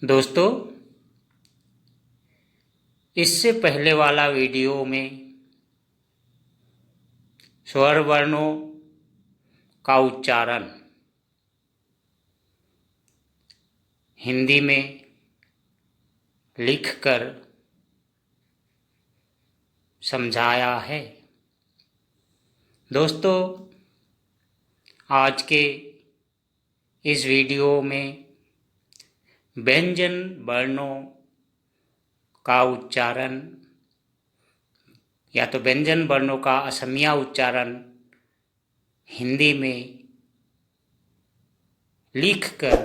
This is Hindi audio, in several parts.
दोस्तों, इससे पहले वाला वीडियो में स्वर वर्णों का उच्चारण हिंदी में लिखकर समझाया है। दोस्तों, आज के इस वीडियो में व्यंजन वर्णों का उच्चारण या तो व्यंजन वर्णों का असमिया उच्चारण हिंदी में लिखकर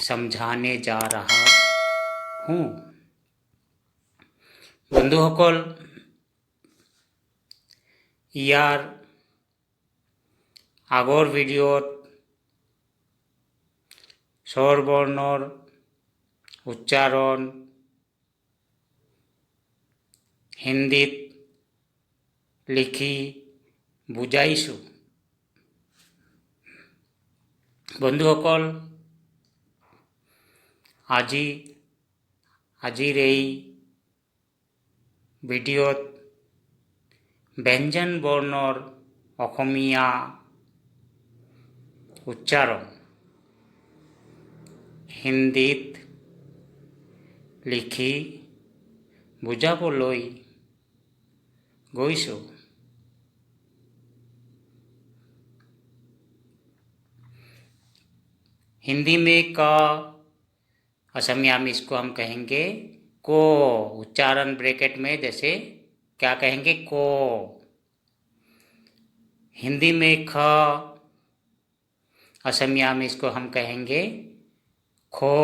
समझाने जा रहा हूँ। बंधुসকল, ইয়াৰ আগৰ ভিডিঅ'ত স্বৰ বৰ্ণৰ উচ্চাৰণ হিন্দীত লিখি বুজাইছোঁ। বন্ধুসকল, আজিৰ এই ভিডিঅ'ত ব্যঞ্জন বৰ্ণৰ অসমীয়া উচ্চাৰণ হিন্দীত লিখি বুজাবলৈ গৈছোঁ। हिंदी में क, असमिया में इसको हम कहेंगे को। उच्चारण ब्रैकेट में जैसे क्या कहेंगे, को। हिंदी में ख, असमिया में इसको हम कहेंगे खो।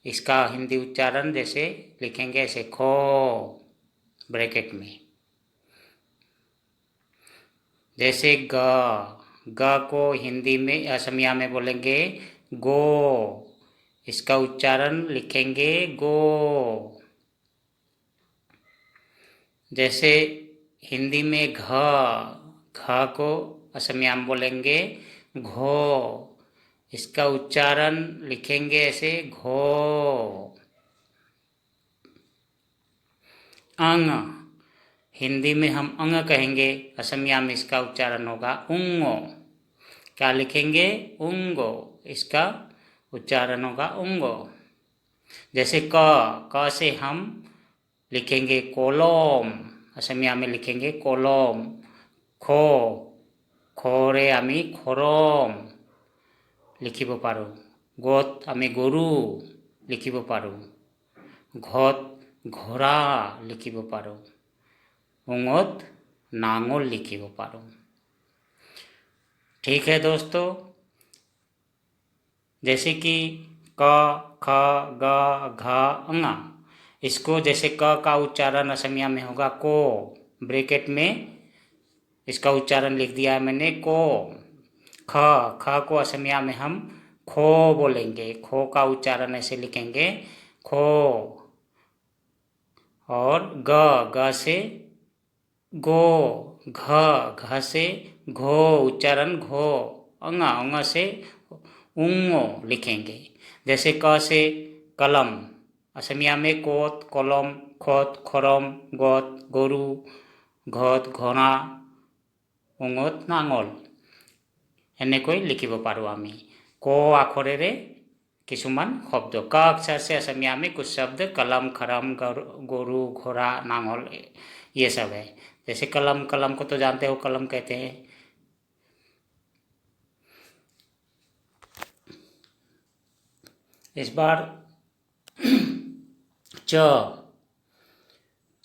इसका हिंदी उच्चारण जैसे लिखेंगे ऐसे खो, ब्रैकेट में। जैसे ग, ग को हिंदी में असमिया में बोलेंगे गो। इसका उच्चारण लिखेंगे गो। जैसे हिंदी में घ, घ को असमिया में बोलेंगे घो। इसका उच्चारण लिखेंगे ऐसे घो। अंग, हिंदी में हम अंग कहेंगे, असमिया में इसका उच्चारण होगा उंगो। क्या लिखेंगे, उंगो। इसका उच्चारण होगा उंगो। जैसे क से हम लिखेंगे कोलोम, असमिया में लिखेंगे कोलोम। खो, खोरे आमी खोरम लिखिब पारो। गोत आमी गरु लिखिब पारो। घत घोड़ा लिखिब पारो। उंगत नांगल लिखिब पारो। ठीक है दोस्तों, जैसे कि क, ख, ग, घ, अंगा, इसको जैसे क का उच्चारण असमिया में होगा को, ब्रैकेट में इसका उच्चारण लिख दिया है मैंने को। ख, ख को असमिया में हम खो बोलेंगे। खो का उच्चारण ऐसे लिखेंगे खो। और ग, ग से गो, घ, घ से घो, उच्चारण घो। अंगा, अंगा से उंगो लिखेंगे। जैसे क से कलम, असमिया में कोत, कलम, खोत, खोरम, गोत, गरु, घत, घोड़ा, उंगत नांगल এনেকৈ লিখিব পাৰোঁ আমি। ক আখৰেৰে কিছুমান শব্দ। क अक्षर से असमिया में कुछ शब्द कलम, खरम, गोरू, घोड़ा, नांगल, ये सब है। जैसे कलम, कलम को तो जानते हो, कलम कहते हैं। इस बार च,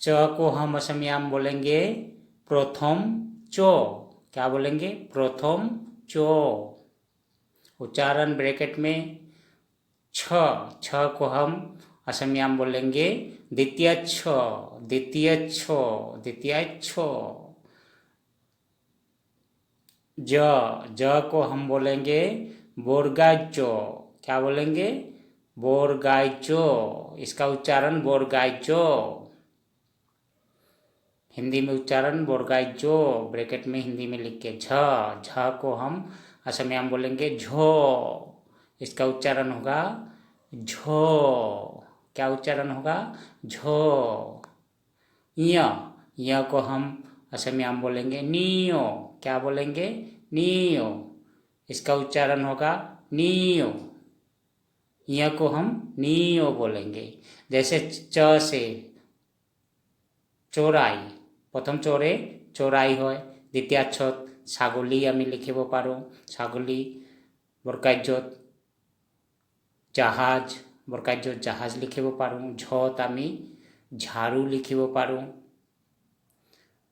च को हम असमिया में बोलेंगे प्रथम चो। क्या बोलेंगे, प्रथम चो। उच्चारण ब्रैकेट में छ, छ को हम असमिया में बोलेंगे द्वितीय छ, द्वितीय छो, द्वितीय छो। ज, ज को हम बोलेंगे बोरगाइचो। क्या बोलेंगे, बोरगाइचो। इसका उच्चारण बोरगाइचो, हिंदी में उच्चारण बोरगाइचो, ब्रैकेट में हिंदी में लिख के। झ, झ को हम असमिया में बोलेंगे झो। इसका उच्चारण होगा झो, क्या उच्चारण होगा? झो। य, य को हम असमिया में बोलेंगे नियो, क्या बोलेंगे? नियो, इसका उच्चारण होगा नियो। य को हम नियो बोलेंगे। जैसे च से চোরাই, প্রথম চোরে চোরাই হয়, দ্বিতীয়াক্ষত ছাগলী আমি লিখিব পাৰোঁ, ছাগলী। বৰ্গায্যত জাহাজ, বৰ্গায্যত জাহাজ লিখিব পাৰোঁ। ঝত আমি ঝাৰু লিখিব পাৰোঁ,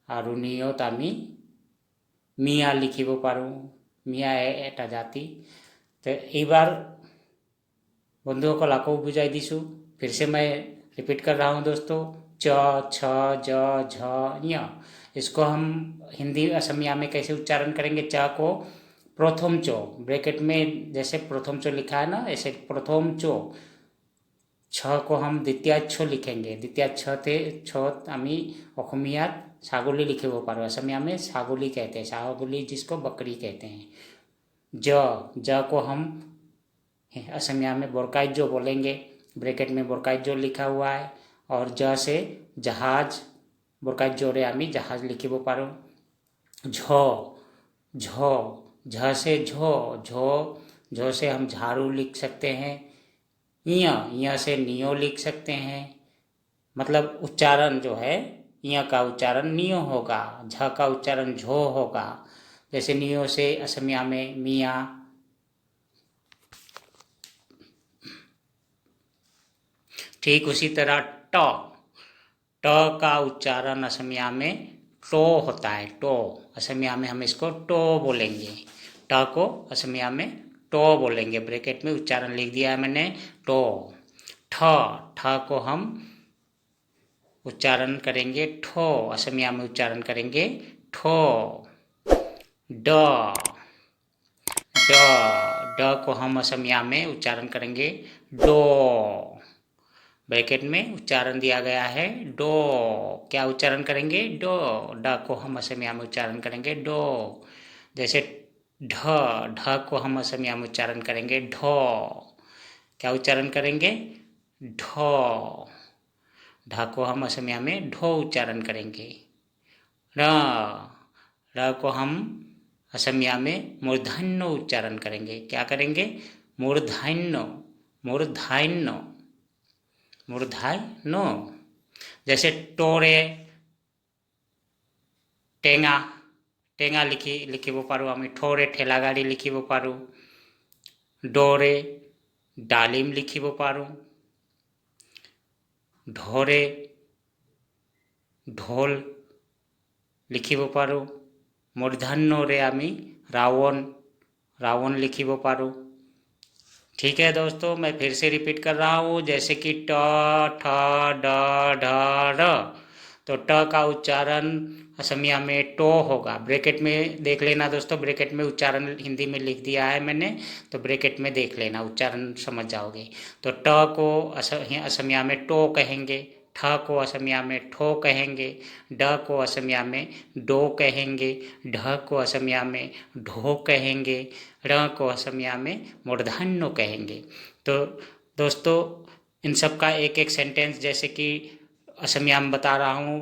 আৰু নিয়ত আমি মিয়া লিখিব পাৰোঁ। মিয়া এটা জাতি। তো এইবাৰ বন্ধুসকল আকৌ বুজাই দিছোঁ। फिर से मैं रिपीट कर रहा हूँ दोस्तों। च, छ, ज, झ, ञ। इसको हम हिंदी असमिया में कैसे उच्चारण करेंगे? च को प्रथम चो, ब्रैकेट में जैसे प्रथम चो लिखा है ना, ऐसे प्रथम चो। छ को हम द्वितीयाक्षो लिखेंगे। द्वितीयाक्षते छत आमी অসমীয়াত ছাগলী लिखिब पारो, असमिया में ছাগলী कहते हैं। ছাগলী जिसको बकरी कहते हैं। ज को हम असमिया में बर्गाय्य बोलेंगे। ब्रैकेट में बर्गाय्य लिखा हुआ है। और ज से जहाज, बर्गाय्य रे आमी जहाज लिखिब पारो। झ, झ से झो, झो से हम झाड़ू लिख सकते हैं। य से नियो लिख सकते हैं। मतलब उच्चारण जो है, य का उच्चारण नियो होगा, झ का उच्चारण झो होगा। जैसे नियो से असमिया में मिया। ठीक उसी तरह ट, ट का उच्चारण असमिया में टो होता है। टो, असमिया में हम इसको टो बोलेंगे। ट को असमिया में टो बोलेंगे। ब्रैकेट में उच्चारण लिख दिया है मैंने, टो। ठ, ठ को हम उच्चारण करेंगे ठो, असमिया में उच्चारण करेंगे ठो। ड, ड, ड को हम असमिया में उच्चारण करेंगे डो। ब्रैकेट में उच्चारण दिया गया है डो, क्या उच्चारण करेंगे? डो। ड को हम असमिया में उच्चारण करेंगे डो। जैसे ढ, ढ को हम असमिया में उच्चारण करेंगे ढो, क्या उच्चारण करेंगे? ढो। ढ को हम असमिया में ढो उच्चारण करेंगे। र, र को हम असमिया में मूर्धन्य उच्चारण करेंगे। क्या करेंगे? मूर्धन्य, मूर्धन्य, मूर्धन्य। जैसे टोरे, टेंगा, टेंगा लिखिब पारो आमी। ठोरे ठेला गाड़ी लिखिब पारो। डोरे डालिम लिखिब पारो। ढोरे ढोल लिखिब पारो। मूर्धन्य रे आमी रावण, रावण लिखिब पारो। ठीक है दोस्तों, मैं फिर से रिपीट कर रहा हूँ। जैसे कि ट, ठ, ड, ढ, र। तो ट का उच्चारण असमिया में टो होगा। ब्रैकेट में देख लेना दोस्तों, ब्रैकेट में उच्चारण हिंदी में लिख दिया है मैंने, तो ब्रैकेट में देख लेना, उच्चारण समझ जाओगे। तो ट को असमिया में टो कहेंगे। ठ को असमिया में ठो कहेंगे। ड को असमिया में डो कहेंगे। ढ को असमिया में ढो कहेंगे। र को असमिया में मूर्धन्य कहेंगे। तो दोस्तों इन सब का एक एक सेंटेंस, जैसे कि असमिया में बता रहा हूँ।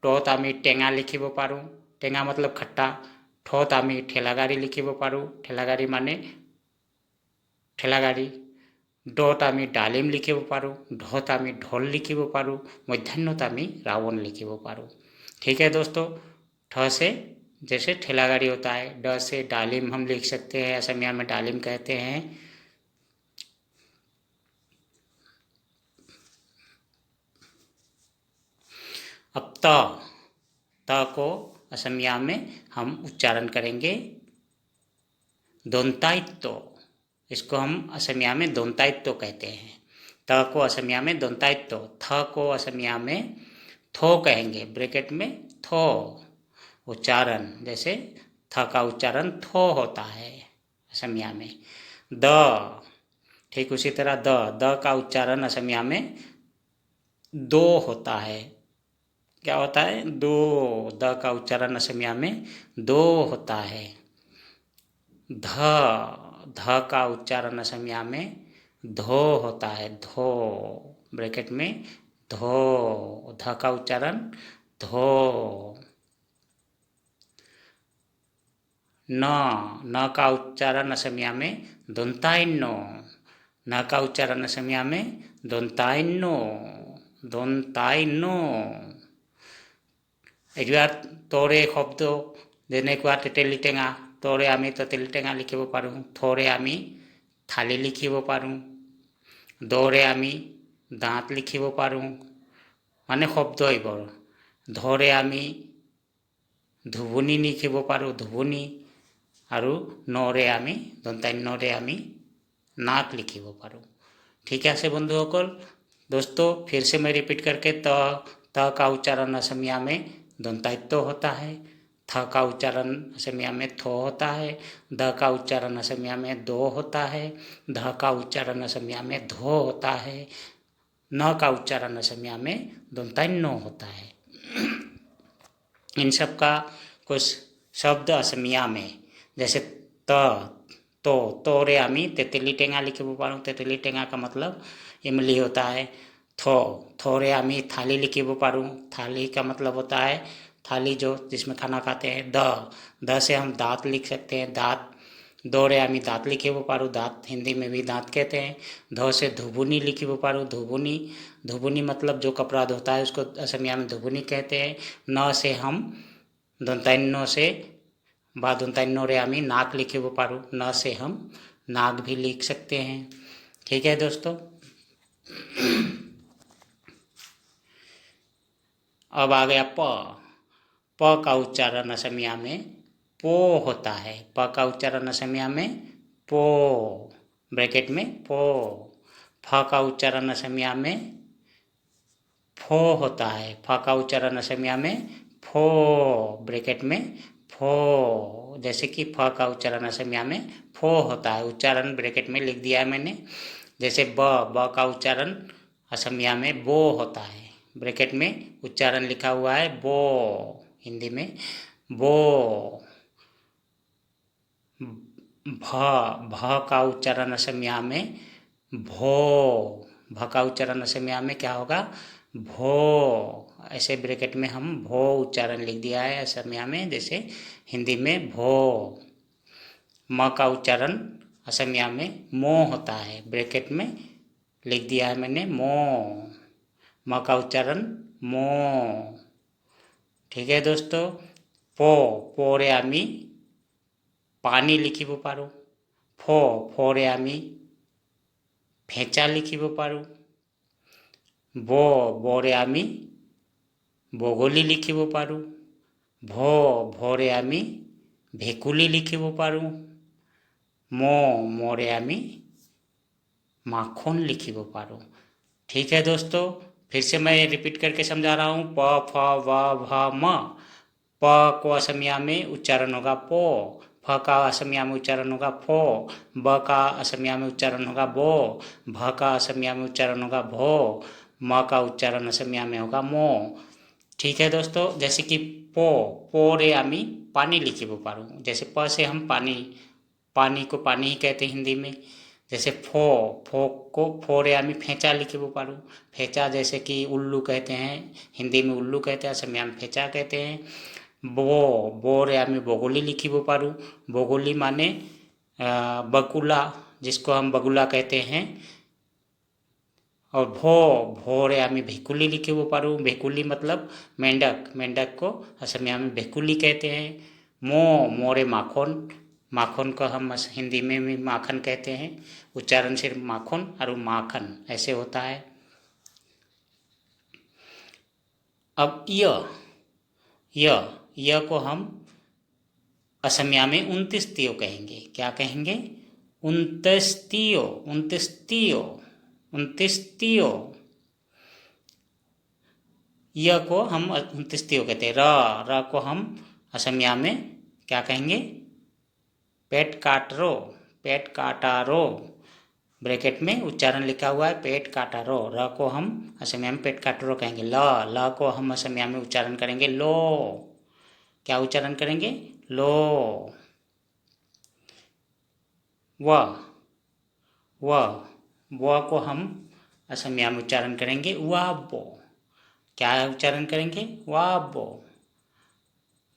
टोत आमी टेंगा लिखिब पारो, टेंगा मतलब खट्टा। ठोत आमी ठेला गाड़ी लिखिब पारो, ठेला गाड़ी माने ठेला गाड़ी। डोत आमी डालिम लिखिब पारो, ढोत आमी ढोल लिखिब पारो, मूर्धन्यत आमी रावण लिखिब पारो। ठीक है दोस्तों, ठ से जैसे ठेला गाड़ी होता है, ड से डालिम हम लिख सकते हैं, असमिया में डालिम कहते हैं। अब त, त को असमिया में हम उच्चारण करेंगे दोंताइत्तो। इसको हम असमिया में दोंताइत्तो कहते हैं। त को असमिया में दोंताइत्तो। थ को असमिया में थो कहेंगे। ब्रैकेट में थो उच्चारण, जैसे थ का उच्चारण थो होता है असमिया में। द, ठीक उसी तरह द, द का उच्चारण असमिया में दो होता है। क्या होता है? दो। द का उच्चारण असमिया में दो होता है। ध, ध का उच्चारण असमिया में धो होता है, धो, ब्रैकेट में धो, ध का उच्चारण धो। न, न का उच्चारण असमिया में दोंताइनो, न का उच्चारण असमिया में दोंताइनो, दोंताइनो। এবার তৰে শব্দ যেনেকুৱা তেতেলী টেঙা, তৰে আমি তেতেলী টেঙা লিখিব পাৰোঁ, থৰে আমি থালি লিখিব পাৰোঁ, দৰে আমি দাঁত লিখিব পাৰোঁ, মানে শব্দ এইবোৰ। ধৰে আমি ধুবুনী লিখিব পাৰোঁ, ধুবুনী, আৰু নৰে আমি দন্তান্যৰে আমি नाक लिखिब पारूँ। ठीक है बंधुসকল, दोस्तों फिर से मैं रिपीट करके त का उच्चारण असमिया में दंतायित्व होता है, थ का उच्चारण असमिया में थो होता है, द का उच्चारण असमिया में दो होता है, ध का उच्चारण असमिया में धो होता है, न का उच्चारण असमिया में दंतान्नो होता है। इन सब का कुछ शब्द असमिया में, जैसे तो, तोरे आमी तेतेली टेंगा लिखिब पारूँ, तेतेली टेंगा का मतलब इमली होता है। थोरे आमी थाली लिखिब पारूँ, थाली का मतलब होता है थाली जो जिसमें खाना खाते हैं। द से हम दांत लिख सकते हैं, दांत। दोरे आमी दांत लिखिब पारूँ, दांत हिंदी में भी दांत कहते हैं। धो से धुबुनी लिखिब पारूँ, धुबुनी, धुबुनी मतलब जो कपड़ा धोता है उसको असमिया में धुबुनी कहते हैं। न से हम दंतान्नो से बा दंतान्नो रे आमी नाक लिखिब पारूँ, न से हम नाक भी लिख सकते हैं। ठीक है दोस्तों, अब आ गया प का उच्चारण असमिया में पो होता है। प का उच्चारण असमिया में पो, ब्रैकेट में पो। फ का उच्चारण असमिया में फो होता है, फ का उच्चारण असमिया में फो, ब्रैकेट में फो। जैसे कि फ का उच्चारण असमिया में फो होता है, उच्चारण ब्रैकेट में लिख दिया है मैंने। जैसे ब का उच्चारण असमिया में बो होता है, ब्रैकेट में उच्चारण लिखा हुआ है बो, हिंदी में बो। भ का उच्चारण असमिया में भो, भ का उच्चारण असमिया में क्या होगा, भो। ऐसे ब्रैकेट में हम भो उच्चारण लिख दिया है असमिया में, जैसे हिंदी में भो। म का उच्चारण असमिया में मो होता है, ब्रैकेट में लिख दिया है मैंने मो, म का उच्चारण मो। ठीक है दोस्तों, पोरे आमी पानी लिखिब पारूँ, फोरे आमी फेंचा लिखिब पारूँ, बोरे आमी बगली लिखिब पारूँ, भोरे आमी भेकुली लिखिब पारूँ, मोरे आमी माखन लिखिब पारूँ। ठीक है दोस्तों, फिर से मैं रिपीट करके समझा रहा हूँ। प, फ, व, भ, म। प को असमिया में उच्चारण होगा पो, फ का असमिया में उच्चारण होगा फो, ब का असमिया में उच्चारण होगा बो, भ का असमिया में उच्चारण होगा भो, म का उच्चारण असमिया में होगा मो। ठीक है दोस्तों, जैसे कि पोरे आमी पानी लिखिब पारूँ, जैसे प से हम पानी को पानी ही कहते हैं हिंदी में। जैसे फो को फोरे आमी फेंचा लिखिब पारूँ, फेंचा जैसे कि उल्लू कहते हैं, हिंदी में उल्लू कहते हैं, असमिया में फेंचा कहते हैं। बोरे आमी बगुली लिखिब पारूँ, बगुली माने बगुला, जिसको हम बगुला कहते हैं। और भोरे आमी भेकुली लिखिब पारूँ, भेकुली मतलब मेंढक, मेंढक को असमिया में भेकुली कहते हैं। मोरे माखन, माखन को हम हिंदी में भी माखन कहते हैं, उच्चारण सिर्फ माखन और माखन ऐसे होता है। अब य को हम असमिया में 29 कहेंगे। क्या कहेंगे, 29 य को हम 29 कहते हैं। र को हम असमिया में क्या कहेंगे, पेट काटा रो, ब्रैकेट में उच्चारण लिखा हुआ है पेट काटा रो। र को हम असमिया में पेट काटा रो कहेंगे। ल को हम असमिया में उच्चारण करेंगे लो, क्या उच्चारण करेंगे, लो। व व को हम असमिया में उच्चारण करेंगे वाबो। क्या उच्चारण करेंगे? वाबो।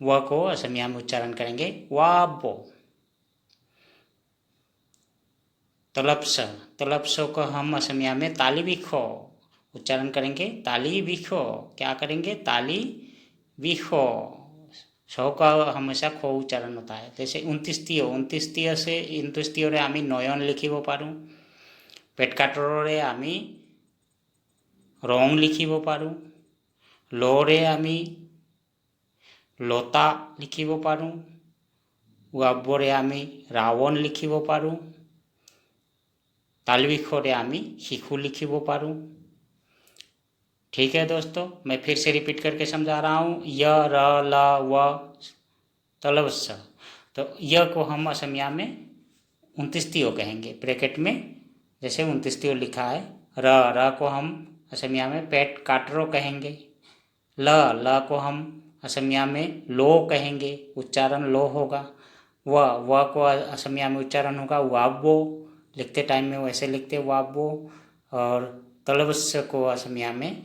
व को असमिया में उच्चारण करेंगे वाबो। तलप्स, तलप्स को हम असमिया में ताली बिखो उच्चारण करेंगे ताली बिखो। क्या करेंगे? ताली बिखो। सौ का हमेशा खो उच्चारण होता है। जैसे 29 से 29 रे आमी नयन लिखिब पारूँ। पेट काटरे आमी रंग लिखिब पारूँ। लरे आमी लता लिखिब पारूँ। वाबरे आमी रावण लिखिब पारूँ। तालबिखरे आमी शिशु लिखिब पारूँ। ठीक है दोस्तों, मैं फिर से रिपीट करके समझा रहा हूँ। य र ल व तलवस्स। तो य को हम असमिया में 29 कहेंगे ब्रैकेट में, जैसे 29 लिखा है। र को हम असमिया में पेट काटरो कहेंगे। ल को हम असमिया में लो कहेंगे, उच्चारण लो होगा। व को असमिया में उच्चारण होगा वाबो। लिखते टाइम में वैसे लिखते वाबो। और तलवस्स को असमिया में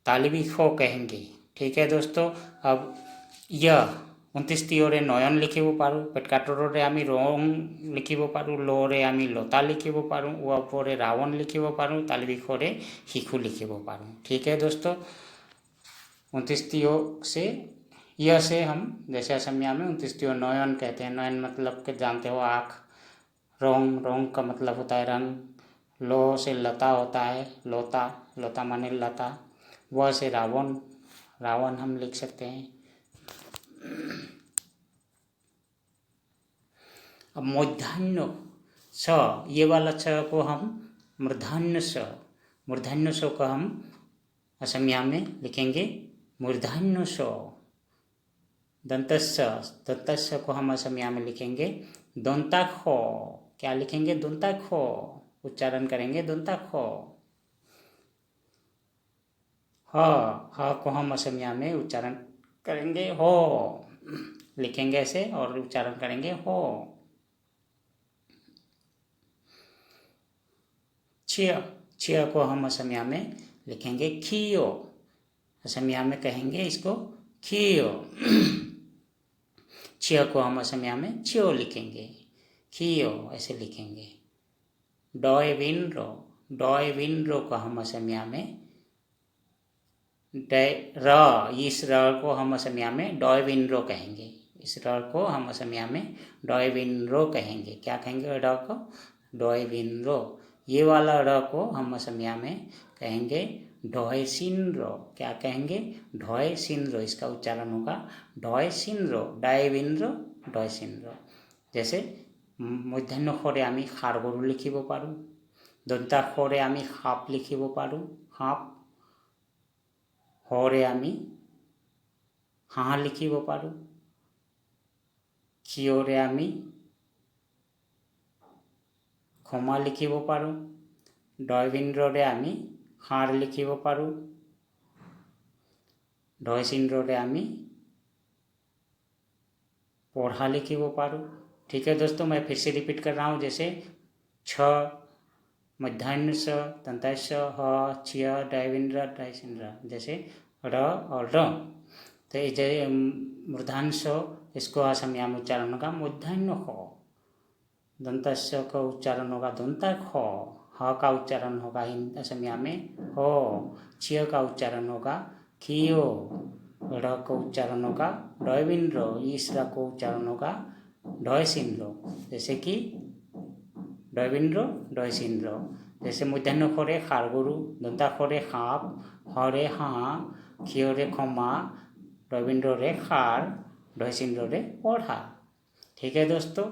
तालिबिखो कहेंगे। ठीक है दोस्तों, अब यह 29 रे नयन लिखिब पारूँ। पेट काटरे आमी रंग लिखिब पारूँ। लरे आमी लता लिखिब पारूँ। वाबरे रावण लिखिब पारूँ। तालिबिखरे शिशु लिखिब पारूँ। ठीक है दोस्तों, 29 से यह से हम जैसे असमिया में 29 नयन कहते हैं। नयन मतलब के जानते हो आँख। रंग, रंग का मतलब होता है रंग। लो से लता होता है, लोता, लोता माने लता। व से रावण, रावण हम लिख सकते हैं। अब मूर्धन्य स, ये वाला स को हम मूर्धन्य स, मूर्धन्य स को हम असमिया में लिखेंगे मूर्धन्य स। दंतस्य, दंतस्य को हम असमिया में लिखेंगे दंताखो। क्या लिखेंगे? दंताखो, उच्चारण करेंगे दंताखो। ह को हम असमिया में उच्चारण करेंगे हो, लिखेंगे ऐसे और उच्चारण करेंगे हो। छिय, छिय को हम असमिया में लिखेंगे खियो, असमिया में कहेंगे इसको खियो। छिय को हम असमिया में छियो लिखेंगे, खियो ऐसे लिखेंगे। डॉय विनरो, डॉय विनरो को हम असमिया में इस र को हम असमिया में डॉय विनरो कहेंगे। इस र को हम असमिया में डॉय विनरो कहेंगे। क्या कहेंगे? र को डॉय विनरो। ये वाला र को हम असमिया में कहेंगे ढोय सिनरो। क्या कहेंगे? ढोय सिनरो। इसका उच्चारण होगा ढोय सिनरो, डाय विनरो, ढोय सिनरो। जैसे मूर्धन्यखरे आमी खारगरु लिखिब पारूँ। दंताखरे आमी साप लिखिब पारूँ, साप। हरे आमी हाঁহ लिखिब पारूँ। खियरे आमी क्षमा लिखिब पारूँ। डयविन्द्ररे आमी ষাঁড় लिखिब पारूँ। ढयसिन्द्ररे आमी पढ़ा लिखिब पारूँ। ठीक है दोस्तों, मैं फिर से रिपीट कर रहा हूँ। जैसे छ, मूर्धन्य स, दंतास्य, ह, छिय, डयविन्द्र, डयसिन्द्र, जैसे र और र। तो ये मूर्धन्य स, इसको असमिया में उच्चारण होगा मूर्धन्य हो। दंतस्य का उच्चारण होगा दंतक हो। ह का उच्चारण होगा असमिया में हो। छिय का उच्चारण होगा खियो। र का उच्चारण होगा डयविन्द्र। इस र को उच्चारण होगा ढयसिन्द्र। जैसे कि डयविन्द्र, ढयसिन्द्र। जैसे मूर्धन्यखरे खारगरु, दंताखरे साप, हरे हाঁহ, खियरे क्षमा, डयविन्द्ररे ষাঁড়, ढयसिन्द्ररे पढ़ा। ठीक है दोस्तों,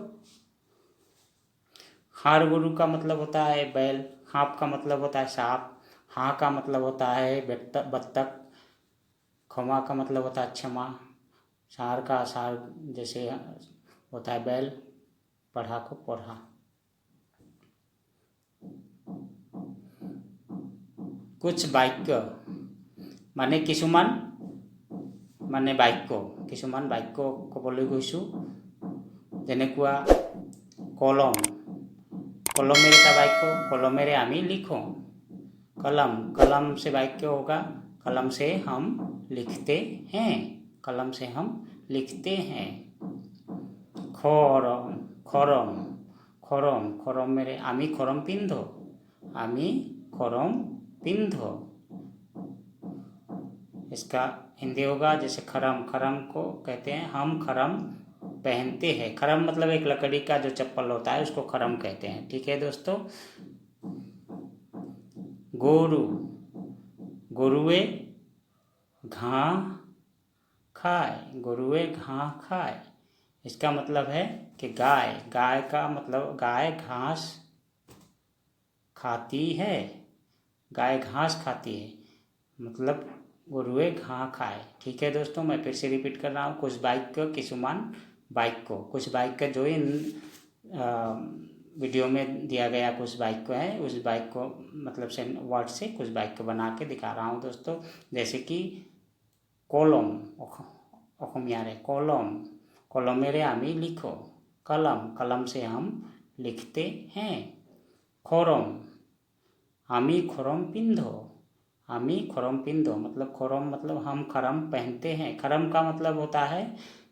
खारगरु का मतलब होता है बैल, साँप का मतलब होता है सांप, हाँ का मतलब होता है बत्तख, क्षमा का मतलब होता है क्षमा, सार का सार जैसे होता है बैल, पढ़ा को पढ़ा। कुछ वाक्य মানে কিছুমান মানে বাক্য, কিছুমান বাক্য ক'বলৈ গৈছোঁ। যেনেকুৱা কলম, कलमेरे का वाक्य कलमेरे आमी लिखो। कलम कलम से वाक्य होगा कलम से हम लिखते हैं। कलम से हम लिखते हैं। खरम खरम खरम खरम मेरे आमी खरम पिंधो। आमी खरम पिंधो। इसका हिंदी होगा जैसे खरम खरम को कहते हैं हम खरम पहनते हैं। खरम मतलब एक लकड़ी का जो चप्पल होता है उसको खरम कहते हैं। ठीक है दोस्तों। गोरु गोरुए घास खाए। गोरुए घास खाए। इसका मतलब है कि गाय गाय का मतलब गाय घास खाती है। गाय घास खाती है मतलब गोरुए घास खाए। ठीक है दोस्तों, मैं फिर से रिपीट कर रहा हूँ। कुछ वाक्य किसुमान वाक्य कुछ वाक्य जो इन वीडियो में दिया गया कुछ वाक्य है उस वाक्य को मतलब से वर्ड से कुछ वाक्य बना के दिखा रहा हूँ दोस्तों। जैसे कि कलम অসমীয়া रे कलम कलमेरे आमी लिखो। कलम कलम से हम लिखते हैं। खरम आमी खरम पिंधो। आमी खरम पिंधो मतलब खरम मतलब हम खरम पहनते हैं। खरम का मतलब होता है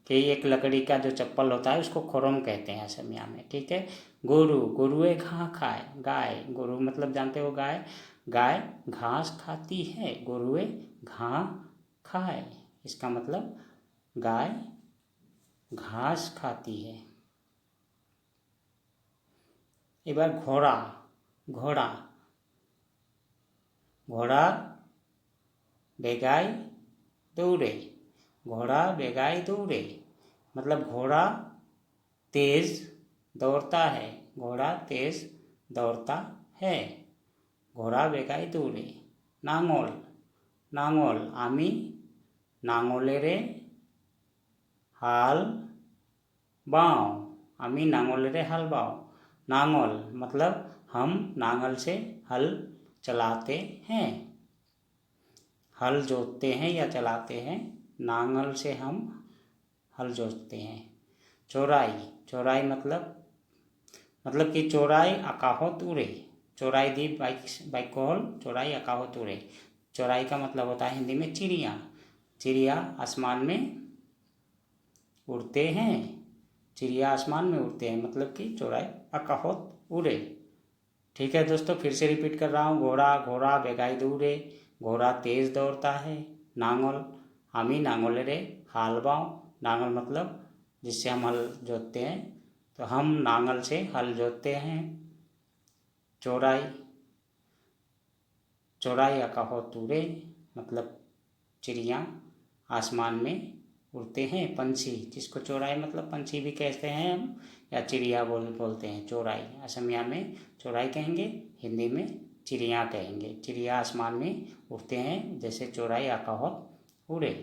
कि एक लकड़ी का जो चप्पल होता है उसको खरम कहते हैं असमिया में। ठीक है। गोरु गोरुए घास खाए। गाय गोरु मतलब जानते हो गाय गाय घास खाती है। गोरुए घास खाए इसका मतलब गाय घास खाती है। एक बार घोड़ा घोड़ा घोड़ा बेगाई दौड़े। घोड़ा बेगाई दौड़े मतलब घोड़ा तेज दौड़ता है। घोड़ा तेज दौड़ता है। घोड़ा बेगाई दौड़े। नांगल नांगल आमी नांगलेरे हाल बाओ। आमी नांगलेरे हाल बाओ। नांगल मतलब हम नांगल से हल चलाते हैं। हल जोतते हैं या चलाते हैं। नांगल से हम हल जोतते हैं। चौराई चौराई मतलब कि चौराई अकाहोत उड़े। चौराई दी बाइकोल चौराई अकाहोत उड़े। चौराई का मतलब होता है हिंदी में चिड़िया। चिड़िया आसमान में उड़ते हैं। चिड़िया आसमान में उड़ते हैं मतलब कि चौराई अकाहोत उड़े। ठीक है दोस्तों, फिर से रिपीट कर रहा हूँ। घोड़ा घोड़ा बेगाई दौड़े। घोड़ा तेज दौड़ता है। नांगल आमी नांगलेरे हाल बाओ। नांगल मतलब जिससे हम हल जोतते हैं तो हम नांगल से हल जोतते हैं। चौराई चौराई अकाहोत उड़े मतलब चिड़िया आसमान में उड़ते हैं। पंछी जिसको चौराई मतलब पंछी भी कहते हैं हम या चिड़िया बोलते हैं। चौराई असमिया में चौराई कहेंगे, हिंदी में चिड़िया कहेंगे। चिड़िया आसमान में उड़ते हैं जैसे चौराई अकाहोत उड़े।